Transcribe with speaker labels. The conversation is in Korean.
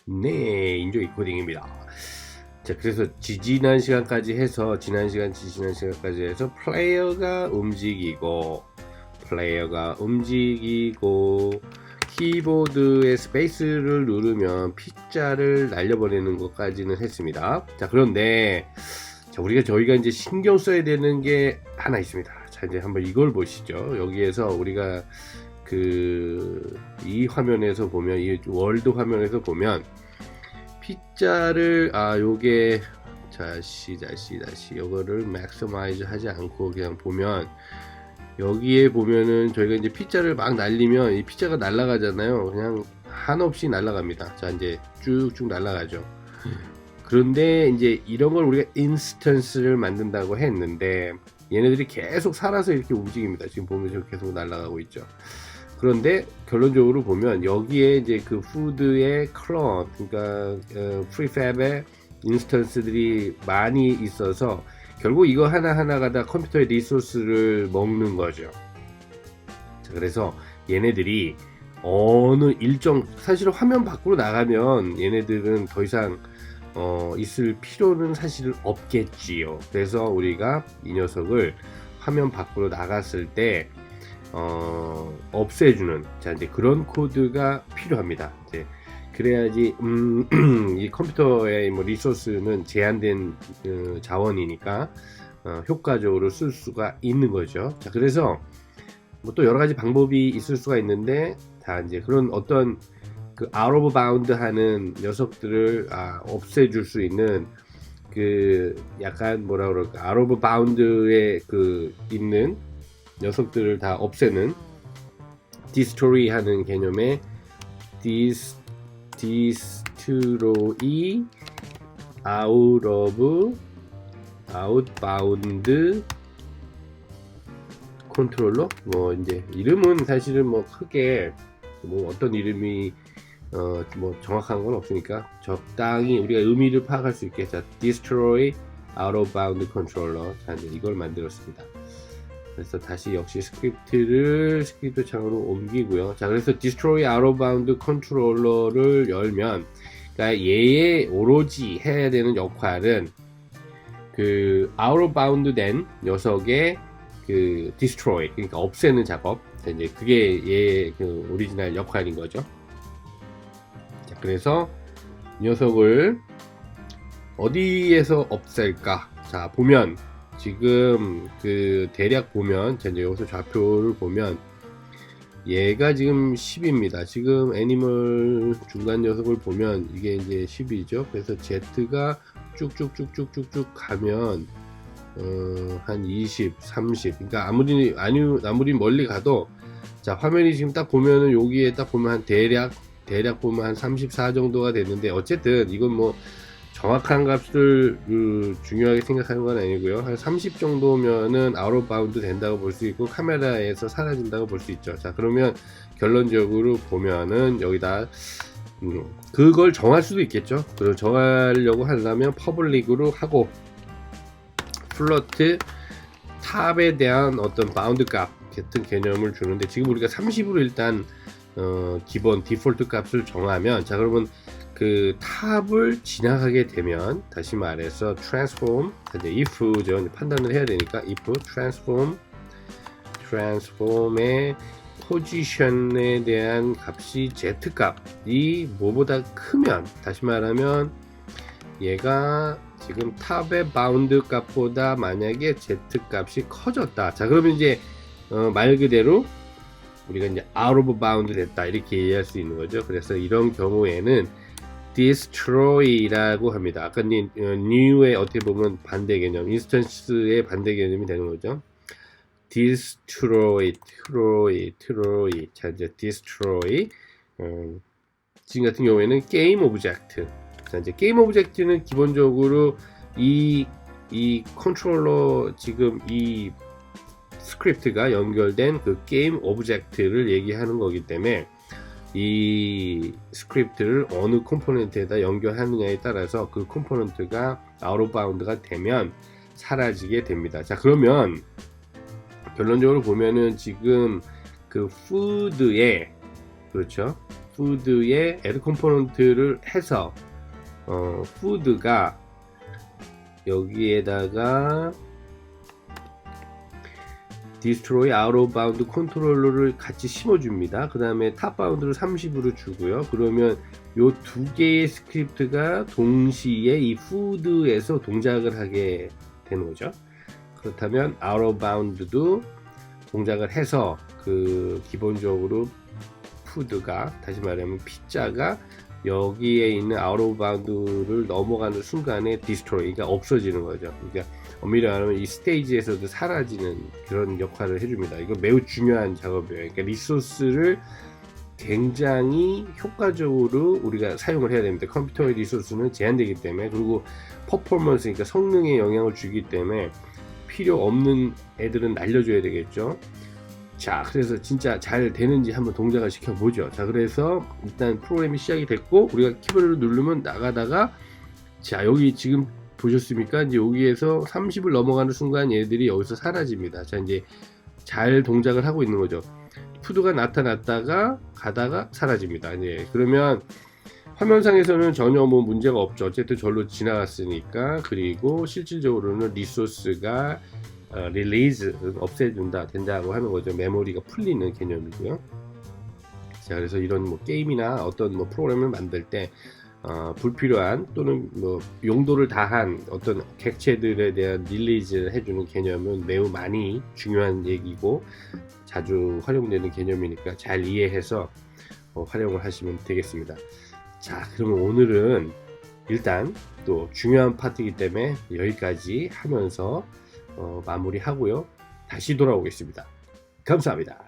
Speaker 1: 네, 인조이 코딩입니다. 자, 그래서 지난 시간까지 해서 지난 시간까지 해서 플레이어가 움직이고 키보드에 스페이스를 누르면 P자를 날려버리는 것까지는 했습니다. 자, 그런데 자, 저희가 이제 신경 써야 되는 게 하나 있습니다. 자, 이제 한번 이걸 보시죠. 여기에서 우리가 이 화면에서 보면, 이 월드 화면에서 보면 P자를 요게 다시 이거를 maximize 하지 않고 그냥 보면, 여기에 보면은 저희가 이제 P자를 막 날리면 이 P자가 날아가잖아요. 그냥 한없이 날아갑니다. 자, 이제 쭉쭉 날아가죠. 그런데 이제 이런 걸 우리가 인스턴스를 만든다고 했는데 얘네들이 계속 살아서 이렇게 움직입니다. 지금 보면 저 계속 날아가고 있죠. 그런데 결론적으로 보면 여기에 이제 그 푸드의 클론, 그러니까 프리팹의 인스턴스들이 많이 있어서 결국 이거 하나하나가 다 컴퓨터의 리소스를 먹는 거죠. 자, 그래서 얘네들이 어느 일정, 사실 화면 밖으로 나가면 얘네들은 더 이상 있을 필요는 사실은 없겠지요. 그래서 우리가 이 녀석을 화면 밖으로 나갔을 때 없애주는, 자, 이제 그런 코드가 필요합니다. 이제 그래야지 이 컴퓨터의 뭐 리소스는 제한된 자원이니까 효과적으로 쓸 수가 있는 거죠. 자, 그래서 뭐 또 여러 가지 방법이 있을 수가 있는데, 다 이제 그런 어떤 그 out of bound 하는 녀석들을 없애줄 수 있는 그 약간 뭐라 그럴까, out of bound에 그 있는 녀석들을 다 없애는 destroy 하는 개념의 destroy outbound 컨트롤러, 뭐 이제 이름은 사실은 뭐 크게 뭐 어떤 이름이 뭐 정확한 건 없으니까 적당히 우리가 의미를 파악할 수 있게, 자, destroy out of bound controller, 자, 이제 이걸 만들었습니다. 그래서 다시 역시 스크립트 창으로 옮기고요. 자, 그래서 destroy out of bound controller를 열면, 그러니까 얘의 오로지 해야 되는 역할은 그 out of bound 된 녀석의 그 destroy, 그러니까 없애는 작업. 자, 이제 그게 얘의 그 오리지널 역할인 거죠. 자, 그래서 이 녀석을 어디에서 없앨까? 자, 보면 지금 그 대략 보면, 이제 여기서 좌표를 보면 얘가 지금 10입니다. 지금 애니멀 중간 녀석을 보면 이게 이제 10이죠. 그래서 Z가 쭉쭉쭉쭉쭉쭉 가면 한 20, 30. 그러니까 아무리 멀리 가도, 자, 화면이 지금 딱 보면은 여기에 딱 보면 한 대략 보면 한 34 정도가 됐는데, 어쨌든 이건 뭐 정확한 값을 중요하게 생각하는 건 아니고요. 한 30 정도면은 아웃 오브 바운드 된다고 볼 수 있고 카메라에서 사라진다고 볼 수 있죠. 자, 그러면 결론적으로 보면은 여기다 그걸 정할 수도 있겠죠. 그걸 정하려고 하려면 퍼블릭으로 하고 플로트 탑에 대한 어떤 바운드 값 같은 개념을 주는데, 지금 우리가 30으로 일단 기본 디폴트 값을 정하면, 자, 그러면 그 탑을 지나가게 되면, 다시 말해서 transform, 이제 if죠, 판단을 해야 되니까 if transform의 포지션에 대한 값이 z 값이 뭐보다 크면, 다시 말하면 얘가 지금 탑의 바운드 값보다 만약에 z 값이 커졌다. 자, 그러면 이제 말 그대로 우리가 이제 out of bound 됐다, 이렇게 이해할 수 있는 거죠. 그래서 이런 경우에는 destroy라고 합니다. 아까 new의 어떻게 보면 반대 개념, 인스턴스의 반대 개념이 되는 거죠. destroy. 자, 이제 destroy. 지금 같은 경우에는 게임 오브젝트. 자, 이제 게임 오브젝트는 기본적으로 이 컨트롤러, 지금 이 스크립트가 연결된 그 게임 오브젝트를 얘기하는 거기 때문에, 이 스크립트를 어느 컴포넌트에다 연결하느냐에 따라서 그 컴포넌트가 아웃 오브 바운드가 되면 사라지게 됩니다. 자, 그러면 결론적으로 보면은 지금 그 푸드에, 그렇죠, food에 add 컴포넌트를 해서 food가 여기에다가 destroy out of bound 컨트롤러를 같이 심어줍니다. 그 다음에 top bound를 30으로 주고요. 그러면 요 두 개의 스크립트가 동시에 이 food에서 동작을 하게 되는 거죠. 그렇다면 out of bound도 동작을 해서 그 기본적으로 food가, 다시 말하면 피자가 여기에 있는 out of bound를 넘어가는 순간에 destroy, 그러니까 없어지는 거죠. 그러니까 엄밀히 말하면 이 스테이지에서도 사라지는 그런 역할을 해줍니다. 이거 매우 중요한 작업이에요. 그러니까 리소스를 굉장히 효과적으로 우리가 사용을 해야 됩니다. 컴퓨터의 리소스는 제한되기 때문에, 그리고 퍼포먼스, 그러니까 성능에 영향을 주기 때문에 필요 없는 애들은 날려줘야 되겠죠. 자, 그래서 진짜 잘 되는지 한번 동작을 시켜보죠. 자, 그래서 일단 프로그램이 시작이 됐고, 우리가 키보드를 누르면 나가다가, 자, 여기 지금 보셨습니까? 이제 여기에서 30을 넘어가는 순간 얘들이 여기서 사라집니다. 자, 이제 잘 동작을 하고 있는 거죠. 푸드가 나타났다가 가다가 사라집니다. 이제 그러면 화면상에서는 전혀 뭐 문제가 없죠. 어쨌든 절로 지나갔으니까. 그리고 실질적으로는 리소스가 릴리즈, 없애준다, 된다고 하는 거죠. 메모리가 풀리는 개념이고요. 자, 그래서 이런 뭐 게임이나 어떤 뭐 프로그램을 만들 때 불필요한 또는 뭐 용도를 다한 어떤 객체들에 대한 릴리즈를 해주는 개념은 매우 많이 중요한 얘기고 자주 활용되는 개념이니까 잘 이해해서 활용을 하시면 되겠습니다. 자, 그러면 오늘은 일단 또 중요한 파트이기 때문에 여기까지 하면서 마무리하고요. 다시 돌아오겠습니다. 감사합니다.